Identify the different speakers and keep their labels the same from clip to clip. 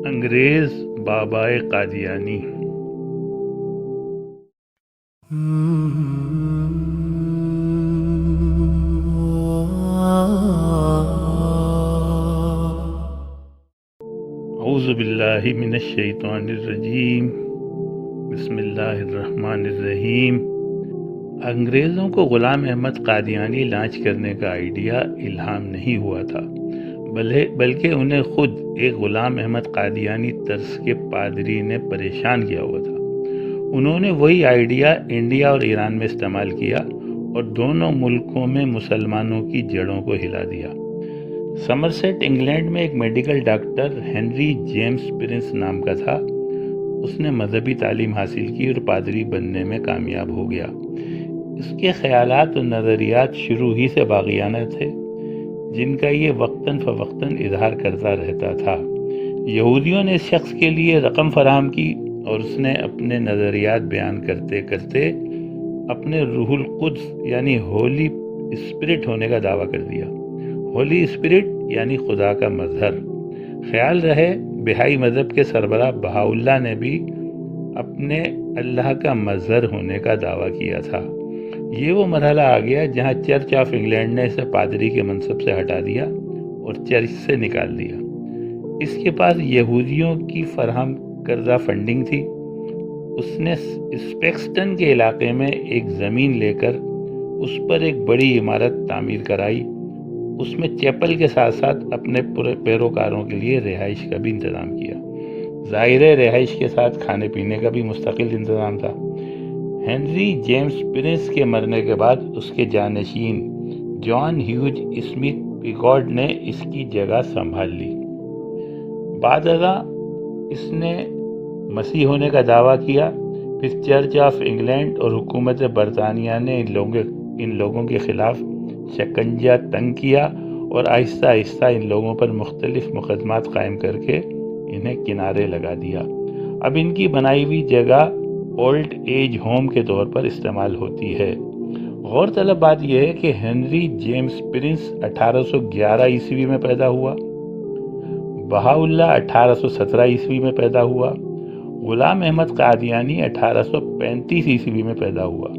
Speaker 1: انگریز بابائے قادیانی۔ اعوذ باللہ من الشیطان الرجیم، بسم اللہ الرحمن الرحیم۔ انگریزوں کو غلام احمد قادیانی لانچ کرنے کا آئیڈیا الہام نہیں ہوا تھا، بلکہ انہیں خود ایک غلام احمد قادیانی طرز کے پادری نے پریشان کیا ہوا تھا۔ انہوں نے وہی آئیڈیا انڈیا اور ایران میں استعمال کیا اور دونوں ملکوں میں مسلمانوں کی جڑوں کو ہلا دیا۔ سمرسیٹ انگلینڈ میں ایک medical doctor Henry James Prince نام کا تھا۔ اس نے مذہبی تعلیم حاصل کی اور پادری بننے میں کامیاب ہو گیا۔ اس کے خیالات اور نظریات شروع ہی سے باغیانہ تھے، جن کا یہ وقتاً فوقتاً اظہار کرتا رہتا تھا۔ یہودیوں نے اس شخص کے لیے رقم فراہم کی اور اس نے اپنے نظریات بیان کرتے کرتے اپنے روح القدس یعنی ہولی اسپرٹ ہونے کا دعویٰ کر دیا۔ ہولی اسپرٹ یعنی خدا کا مظہر۔ خیال رہے بہائی مذہب کے سربراہ بہاءاللہ نے بھی اپنے اللہ کا مظہر ہونے کا دعویٰ کیا تھا۔ یہ وہ مرحلہ آ گیا جہاں چرچ آف انگلینڈ نے اسے پادری کے منصب سے ہٹا دیا اور چرچ سے نکال دیا۔ اس کے پاس یہودیوں کی فراہم کردہ فنڈنگ تھی۔ اس نے اسپیکسٹن کے علاقے میں ایک زمین لے کر اس پر ایک بڑی عمارت تعمیر کرائی۔ اس میں چیپل کے ساتھ ساتھ اپنے پیروکاروں کے لیے رہائش کا بھی انتظام کیا۔ ظاہر رہائش کے ساتھ کھانے پینے کا بھی مستقل انتظام تھا۔ ہنری جیمز پرنس کے مرنے کے بعد اس کے جانشین جان ہیوج اسمتھ پیکارڈ نے اس کی جگہ سنبھال لی۔ بعد ازاں اس نے مسیح ہونے کا دعویٰ کیا۔ پھر چرچ آف انگلینڈ اور حکومت برطانیہ نے ان لوگوں کے خلاف شکنجہ تنگ کیا اور آہستہ آہستہ ان لوگوں پر مختلف مقدمات قائم کر کے انہیں کنارے لگا دیا۔ اب ان کی بنائی ہوئی جگہ اولڈ ایج ہوم کے طور پر استعمال ہوتی ہے۔ غور طلب بات یہ ہے کہ ہنری جیمز پرنس 1811 عیسوی میں پیدا ہوا، بہاءاللہ 1817 عیسوی میں پیدا ہوا، غلام احمد قادیانی 1835 عیسوی میں پیدا ہوا۔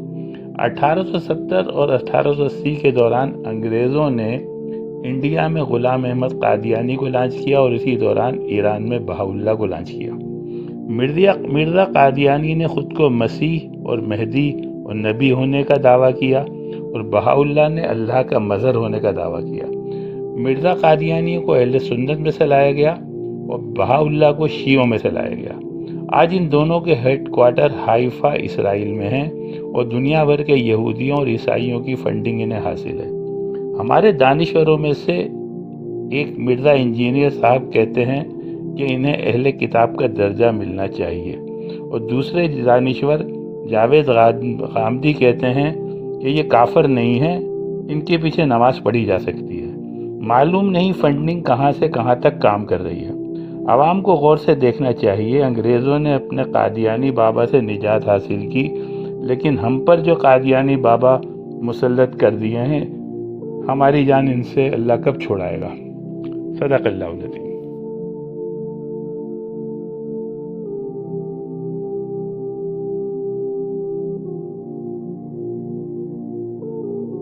Speaker 1: 1870 اور 1880 کے دوران انگریزوں نے انڈیا میں غلام احمد قادیانی کو لانچ کیا اور اسی دوران ایران میں بہاءاللہ کو لانچ کیا۔ مرزا قادیانی نے خود کو مسیح اور مہدی اور نبی ہونے کا دعویٰ کیا اور بہاءاللہ نے اللہ کا مظہر ہونے کا دعویٰ کیا۔ مرزا قادیانی کو اہل سنت میں سے لایا گیا اور بہاءاللہ کو شیعوں میں سے لایا گیا۔ آج ان دونوں کے ہیڈ کوارٹر حائفہ اسرائیل میں ہیں اور دنیا بھر کے یہودیوں اور عیسائیوں کی فنڈنگ انہیں حاصل ہے۔ ہمارے دانشوروں میں سے ایک مرزا انجینئر صاحب کہتے ہیں کہ انہیں اہل کتاب کا درجہ ملنا چاہیے، اور دوسرے دانشور جاوید غامدی کہتے ہیں کہ یہ کافر نہیں ہیں، ان کے پیچھے نماز پڑھی جا سکتی ہے۔ معلوم نہیں فنڈنگ کہاں سے کہاں تک کام کر رہی ہے۔ عوام کو غور سے دیکھنا چاہیے۔ انگریزوں نے اپنے قادیانی بابا سے نجات حاصل کی، لیکن ہم پر جو قادیانی بابا مسلط کر دیے ہیں، ہماری جان ان سے اللہ کب چھڑائے گا؟ صدق اللہ العظیم۔